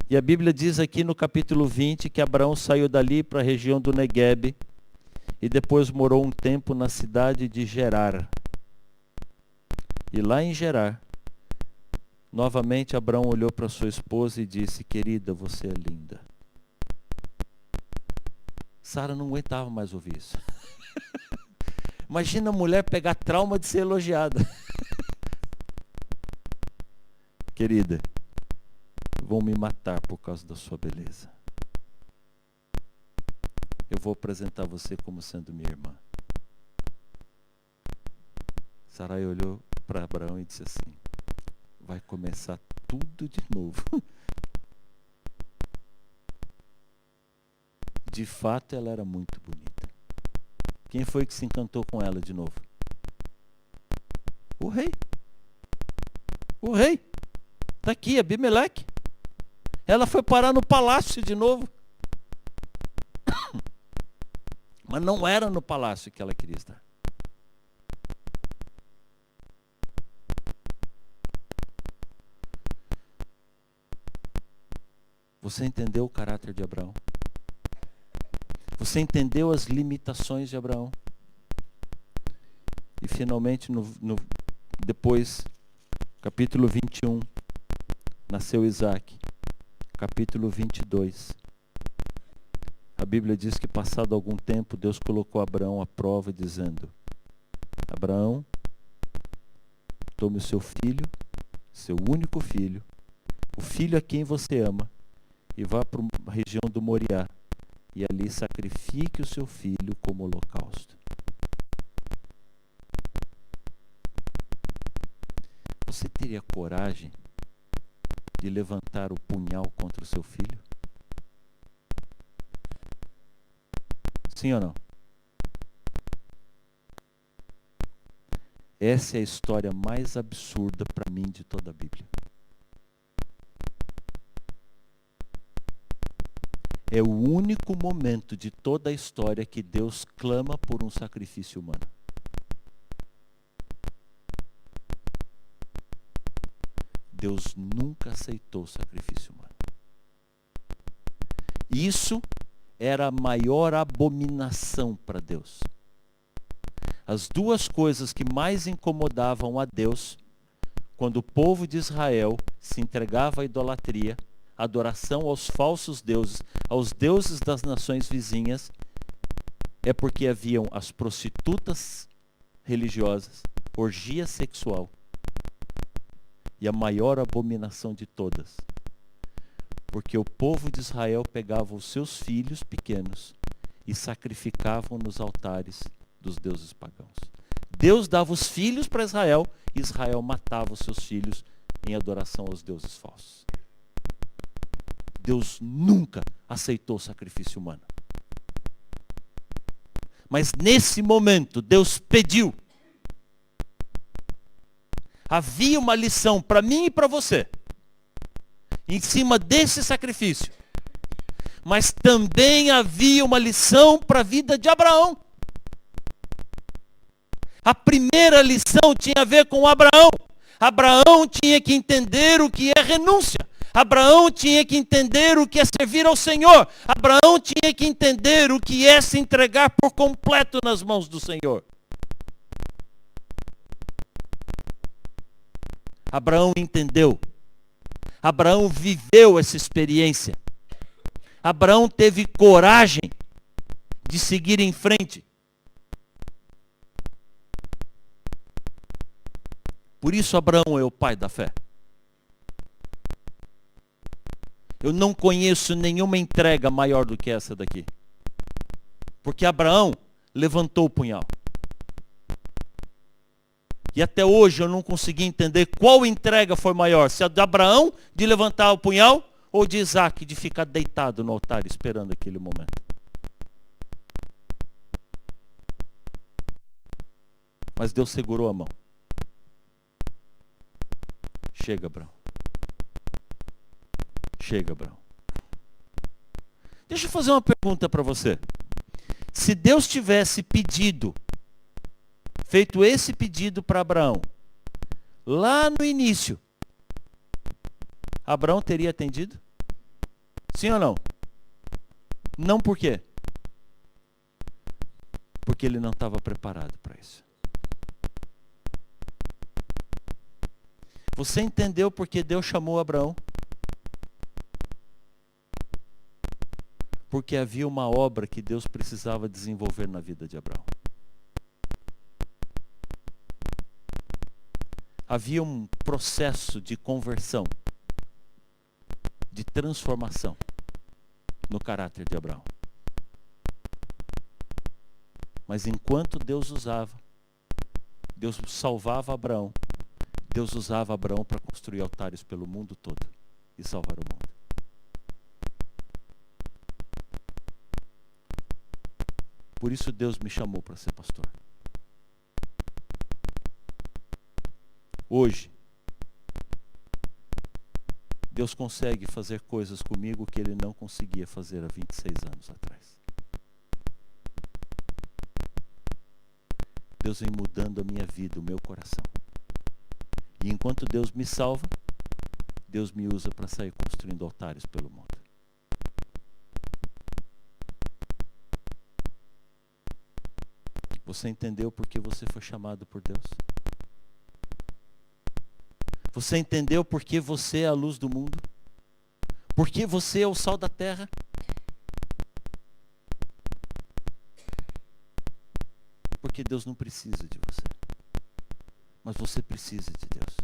E a Bíblia diz aqui no capítulo 20 que Abraão saiu dali para a região do Neguebe e depois morou um tempo na cidade de Gerar. E lá em Gerar, novamente Abraão olhou para sua esposa e disse: querida, você é linda. Sara não aguentava mais ouvir isso. Imagina a mulher pegar trauma de ser elogiada. Querida, vão me matar por causa da sua beleza. Eu vou apresentar você como sendo minha irmã. Sarai olhou para Abraão e disse assim: vai começar tudo de novo. De fato, ela era muito bonita. Quem foi que se encantou com ela de novo? O rei. O rei. Está aqui, Abimeleque. Ela foi parar no palácio de novo. Mas não era no palácio que ela queria estar. Você entendeu o caráter de Abraão? Você entendeu as limitações de Abraão? E finalmente, depois, capítulo 21, nasceu Isaac. Capítulo 22. A Bíblia diz que passado algum tempo, Deus colocou Abraão à prova, dizendo: Abraão, tome o seu filho, seu único filho, o filho a quem você ama, e vá para a região do Moriá, e ali sacrifique o seu filho como holocausto. Você teria coragem de levantar o punhal contra o seu filho? Sim ou não? Essa é a história mais absurda para mim de toda a Bíblia. É o único momento de toda a história que Deus clama por um sacrifício humano. Deus nunca aceitou o sacrifício humano. Isso era a maior abominação para Deus. As duas coisas que mais incomodavam a Deus, quando o povo de Israel se entregava à idolatria, adoração aos falsos deuses, aos deuses das nações vizinhas, é porque haviam as prostitutas religiosas, orgia sexual, e a maior abominação de todas, porque o povo de Israel pegava os seus filhos pequenos e sacrificavam nos altares dos deuses pagãos. Deus dava os filhos para Israel, e Israel matava os seus filhos em adoração aos deuses falsos. Deus nunca aceitou o sacrifício humano. Mas nesse momento, Deus pediu. Havia uma lição para mim e para você, em cima desse sacrifício. Mas também havia uma lição para a vida de Abraão. A primeira lição tinha a ver com Abraão. Abraão tinha que entender o que é renúncia. Abraão tinha que entender o que é servir ao Senhor. Abraão tinha que entender o que é se entregar por completo nas mãos do Senhor. Abraão entendeu. Abraão viveu essa experiência. Abraão teve coragem de seguir em frente. Por isso Abraão é o pai da fé. Eu não conheço nenhuma entrega maior do que essa daqui. Porque Abraão levantou o punhal. E até hoje eu não consegui entender qual entrega foi maior. Se a de Abraão de levantar o punhal ou de Isaac de ficar deitado no altar esperando aquele momento. Mas Deus segurou a mão. Chega, Abraão. Chega, Abraão. Deixa eu fazer uma pergunta para você. Se Deus tivesse feito esse pedido para Abraão, lá no início, Abraão teria atendido? Sim ou não? Não por quê? Porque ele não estava preparado para isso. Você entendeu porque Deus chamou Abraão? Porque havia uma obra que Deus precisava desenvolver na vida de Abraão. Havia um processo de conversão, de transformação no caráter de Abraão. Mas enquanto Deus salvava Abraão, Deus usava Abraão para construir altares pelo mundo todo e salvar o mundo. Por isso Deus me chamou para ser pastor. Hoje, Deus consegue fazer coisas comigo que Ele não conseguia fazer há 26 anos atrás. Deus vem mudando a minha vida, o meu coração. E enquanto Deus me salva, Deus me usa para sair construindo altares pelo mundo. Você entendeu por que você foi chamado por Deus? Você entendeu por que você é a luz do mundo? Por que você é o sal da terra? Porque Deus não precisa de você. Mas você precisa de Deus.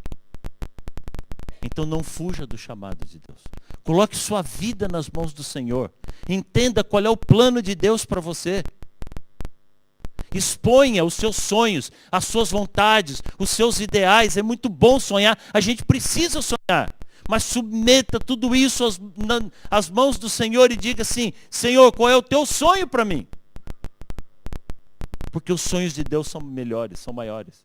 Então não fuja do chamado de Deus. Coloque sua vida nas mãos do Senhor. Entenda qual é o plano de Deus para você. Exponha os seus sonhos, as suas vontades, os seus ideais. É muito bom sonhar. A gente precisa sonhar. Mas submeta tudo isso às mãos do Senhor e diga assim: Senhor, qual é o teu sonho para mim? Porque os sonhos de Deus são melhores, são maiores.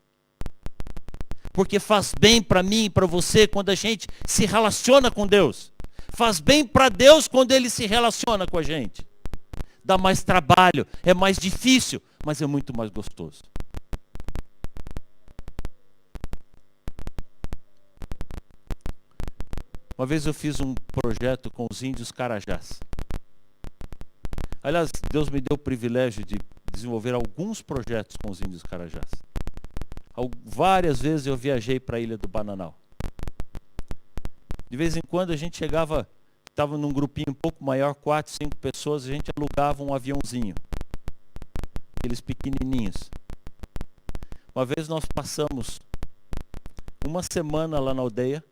Porque faz bem para mim e para você quando a gente se relaciona com Deus. Faz bem para Deus quando Ele se relaciona com a gente. Dá mais trabalho, é mais difícil, mas é muito mais gostoso. Uma vez eu fiz um projeto com os índios Carajás. Aliás, Deus me deu o privilégio de desenvolver alguns projetos com os índios Carajás. Várias vezes eu viajei para a Ilha do Bananal. De vez em quando a gente chegava, estava num grupinho um pouco maior, 4, 5 pessoas, a gente alugava um aviãozinho. Aqueles pequenininhos. Uma vez nós passamos uma semana lá na aldeia.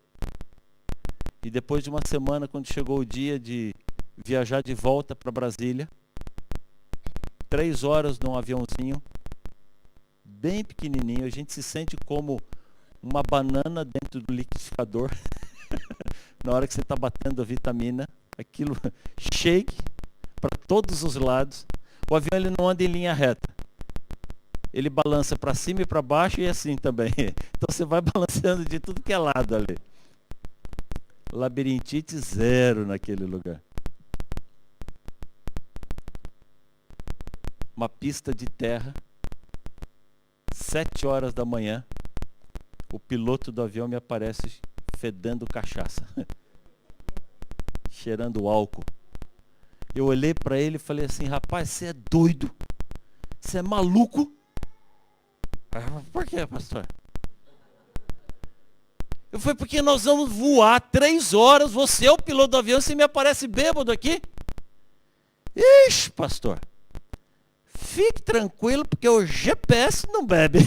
E depois de uma semana, quando chegou o dia de viajar de volta para Brasília, 3 horas num aviãozinho, bem pequenininho, a gente se sente como uma banana dentro do liquidificador. Na hora que você está batendo a vitamina, aquilo shake para todos os lados. O avião ele não anda em linha reta. Ele balança para cima e para baixo e assim também. Então você vai balanceando de tudo que é lado ali. Labirintite zero naquele lugar. Uma pista de terra, 7 horas da manhã, o piloto do avião me aparece fedendo cachaça, cheirando álcool. Eu olhei para ele e falei assim: rapaz, você é doido? Você é maluco? Por que, pastor? Eu falei: porque nós vamos voar 3 horas, você é o piloto do avião, você me aparece bêbado aqui? Ixi, pastor, fique tranquilo, porque o GPS não bebe.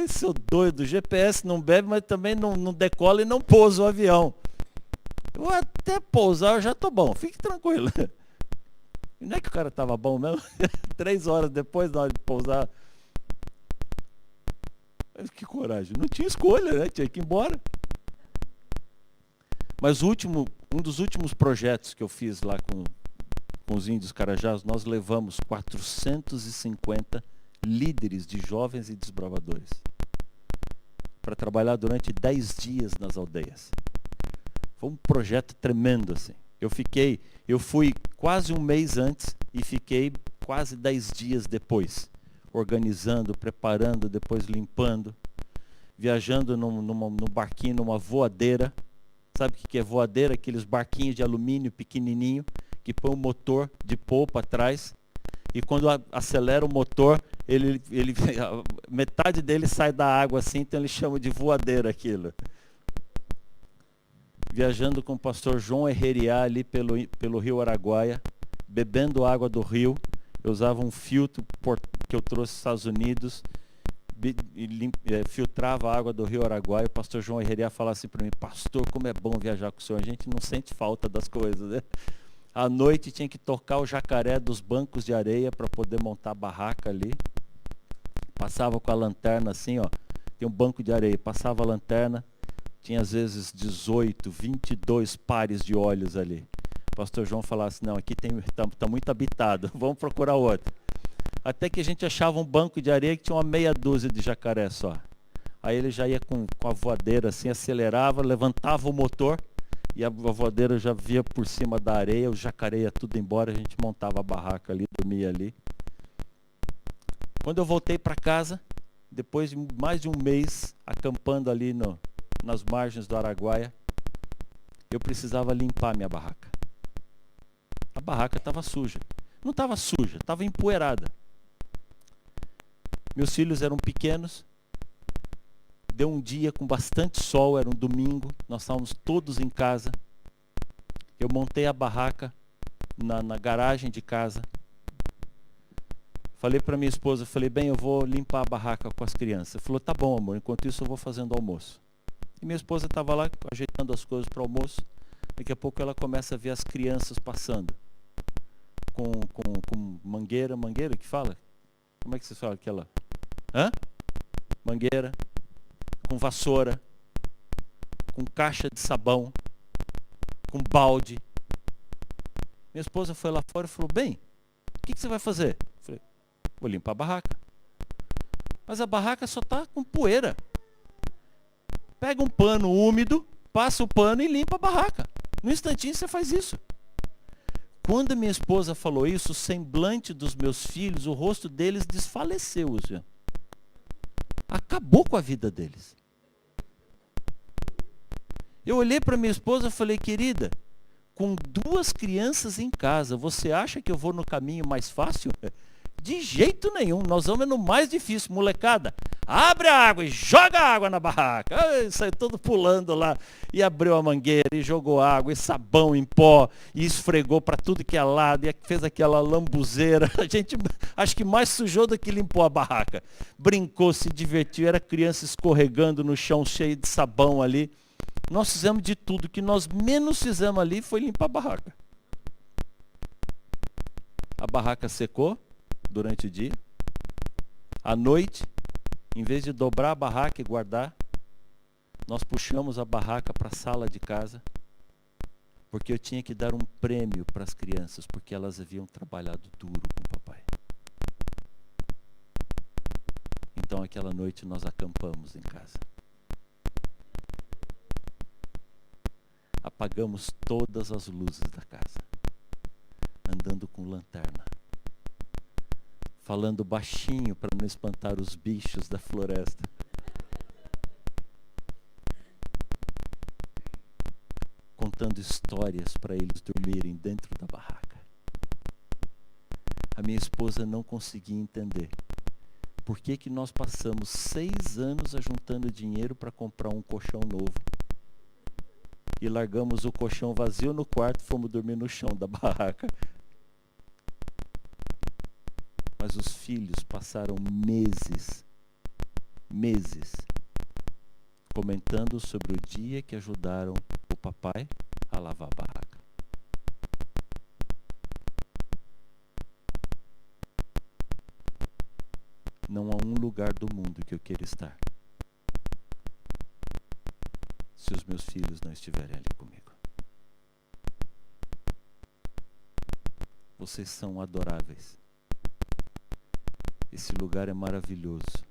seu doido, o GPS não bebe, mas também não decola e não pousa o avião. Eu vou até pousar, eu já tô bom, fique tranquilo. E não é que o cara tava bom mesmo? 3 horas depois, na hora de pousar. Que coragem, não tinha escolha, né? Tinha que ir embora. Mas um dos últimos projetos que eu fiz lá com os índios Carajás, nós levamos 450 líderes de jovens e desbravadores para trabalhar durante 10 dias nas aldeias. Foi um projeto tremendo, assim. Eu fui quase um mês antes e fiquei quase 10 dias depois, organizando, preparando, depois limpando, viajando num barquinho, numa voadeira. Sabe o que é voadeira? Aqueles barquinhos de alumínio pequenininho, que põe um motor de polpa atrás, e quando acelera o motor, metade dele sai da água assim, então eles chamam de voadeira aquilo. Viajando com o pastor João Herreriá ali pelo rio Araguaia, bebendo água do rio. Eu usava um filtro que eu trouxe dos Estados Unidos, filtrava a água do rio Araguaia. O pastor João Herreriá falava assim para mim: pastor, como é bom viajar com o senhor, a gente não sente falta das coisas, né? À noite tinha que tocar o jacaré dos bancos de areia para poder montar a barraca ali. Passava com a lanterna assim, ó, tem um banco de areia, passava a lanterna, tinha às vezes 18, 22 pares de olhos ali. O pastor João falava assim: não, aqui tá muito habitado, vamos procurar outro. Até que a gente achava um banco de areia que tinha uma meia dúzia de jacaré só. Aí ele já ia com a voadeira assim, acelerava, levantava o motor e a voadeira já via por cima da areia, o jacaré ia tudo embora, a gente montava a barraca ali, dormia ali. Quando eu voltei para casa, depois de mais de um mês acampando ali nas margens do Araguaia, eu precisava limpar minha barraca. A barraca estava suja. Não estava suja, estava empoeirada. Meus filhos eram pequenos. Deu um dia com bastante sol, era um domingo, nós estávamos todos em casa. Eu montei a barraca na garagem de casa. Falei para minha esposa, falei: bem, eu vou limpar a barraca com as crianças. Ela falou: tá bom, amor, enquanto isso eu vou fazendo o almoço. E minha esposa estava lá ajeitando as coisas para o almoço. Daqui a pouco ela começa a ver as crianças passando. Com mangueira que fala? Como é que você fala aquela? Mangueira. Com vassoura, com caixa de sabão, com balde. Minha esposa foi lá fora e falou: bem, o que você vai fazer? Eu falei: vou limpar a barraca. Mas a barraca só está com poeira. Pega um pano úmido, passa o pano e limpa a barraca. No instantinho você faz isso. Quando a minha esposa falou isso, o semblante dos meus filhos, o rosto deles desfaleceu. Assim. Acabou com a vida deles. Eu olhei para minha esposa e falei: querida, com 2 crianças em casa, você acha que eu vou no caminho mais fácil? De jeito nenhum, nós vamos no mais difícil. Molecada, abre a água e joga água na barraca. Saiu todo pulando lá e abriu a mangueira e jogou água e sabão em pó e esfregou para tudo que é lado e fez aquela lambuzeira. A gente acho que mais sujou do que limpou a barraca. Brincou, se divertiu, era criança escorregando no chão cheio de sabão ali. Nós fizemos de tudo. O que nós menos fizemos ali foi limpar a barraca. A barraca secou durante o dia. À noite, em vez de dobrar a barraca e guardar, nós puxamos a barraca para a sala de casa, porque eu tinha que dar um prêmio para as crianças, porque elas haviam trabalhado duro com o papai. Então aquela noite nós acampamos em casa. Apagamos todas as luzes da casa, andando com lanterna, falando baixinho para não espantar os bichos da floresta. Contando histórias para eles dormirem dentro da barraca. A minha esposa não conseguia entender por que nós passamos 6 anos ajuntando dinheiro para comprar um colchão novo e largamos o colchão vazio no quarto e fomos dormir no chão da barraca. Mas os filhos passaram meses meses, comentando sobre o dia que ajudaram o papai a lavar a barraca. Não há um lugar do mundo que eu queira estar se os meus filhos não estiverem ali comigo. Vocês são adoráveis. Esse lugar é maravilhoso.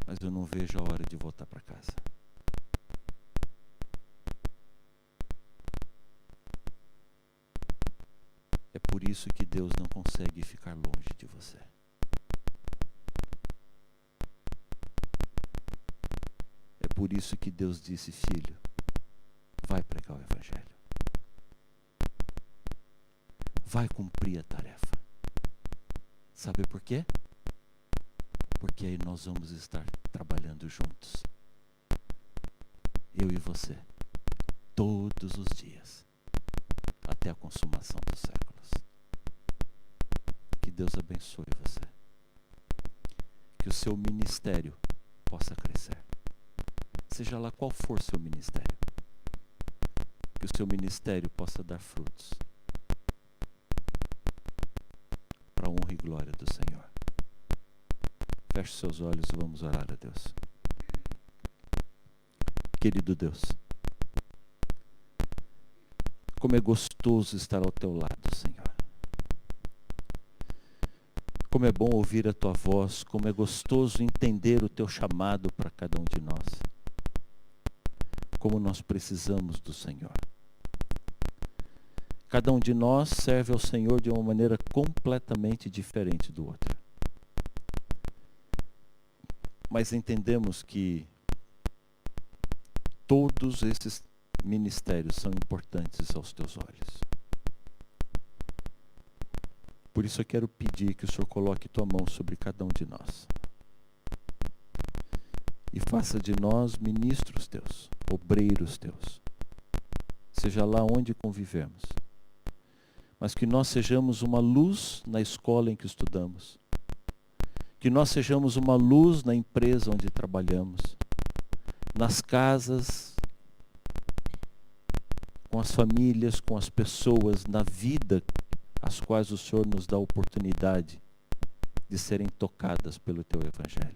Mas eu não vejo a hora de voltar para casa. É por isso que Deus não consegue ficar longe de você. É por isso que Deus disse: filho, vai pregar o Evangelho. Vai cumprir a tarefa. Sabe por quê? Porque aí nós vamos estar trabalhando juntos. Eu e você. Todos os dias. Até a consumação dos séculos. Que Deus abençoe você. Que o seu ministério possa crescer. Seja lá qual for seu ministério. Que o seu ministério possa dar frutos. Para a honra e glória do Senhor. Feche seus olhos e vamos orar a Deus. Querido Deus, como é gostoso estar ao teu lado, Senhor. Como é bom ouvir a tua voz, como é gostoso entender o teu chamado para cada um de nós. Como nós precisamos do Senhor. Cada um de nós serve ao Senhor de uma maneira completamente diferente do outro. Mas entendemos que todos esses ministérios são importantes aos teus olhos. Por isso eu quero pedir que o Senhor coloque tua mão sobre cada um de nós. E faça de nós ministros teus, obreiros teus. Seja lá onde convivemos. Mas que nós sejamos uma luz na escola em que estudamos. Que nós sejamos uma luz na empresa onde trabalhamos. Nas casas, com as famílias, com as pessoas, na vida as quais o Senhor nos dá a oportunidade de serem tocadas pelo teu Evangelho.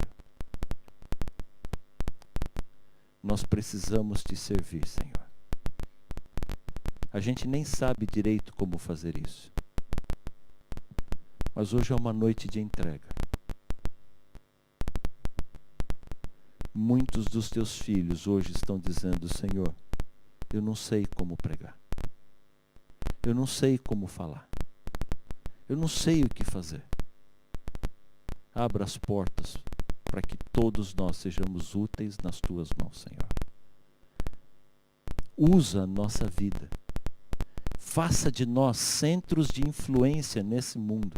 Nós precisamos te servir, Senhor. A gente nem sabe direito como fazer isso. Mas hoje é uma noite de entrega. Muitos dos teus filhos hoje estão dizendo: Senhor, eu não sei como pregar. Eu não sei como falar. Eu não sei o que fazer. Abra as portas para que todos nós sejamos úteis nas tuas mãos, Senhor. Usa a nossa vida. Faça de nós centros de influência nesse mundo,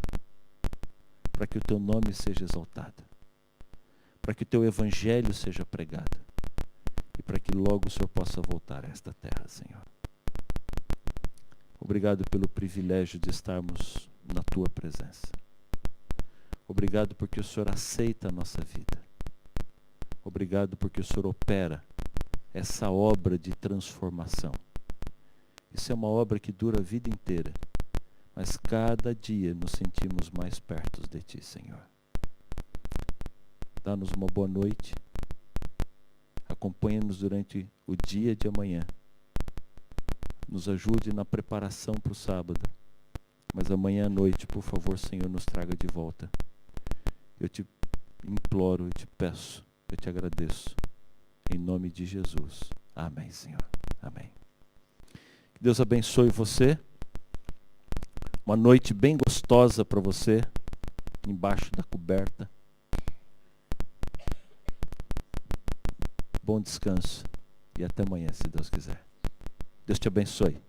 para que o teu nome seja exaltado, para que o teu Evangelho seja pregado e para que logo o Senhor possa voltar a esta terra, Senhor. Obrigado pelo privilégio de estarmos na tua presença. Obrigado porque o Senhor aceita a nossa vida. Obrigado porque o Senhor opera essa obra de transformação. Isso é uma obra que dura a vida inteira, mas cada dia nos sentimos mais perto de ti, Senhor. Dá-nos uma boa noite. Acompanha-nos durante o dia de amanhã. Nos ajude na preparação para o sábado. Mas amanhã à noite, por favor, Senhor, nos traga de volta. Eu te imploro, eu te peço, eu te agradeço. Em nome de Jesus. Amém, Senhor. Amém. Que Deus abençoe você. Uma noite bem gostosa para você, embaixo da coberta. Bom descanso e até amanhã, se Deus quiser. Deus te abençoe.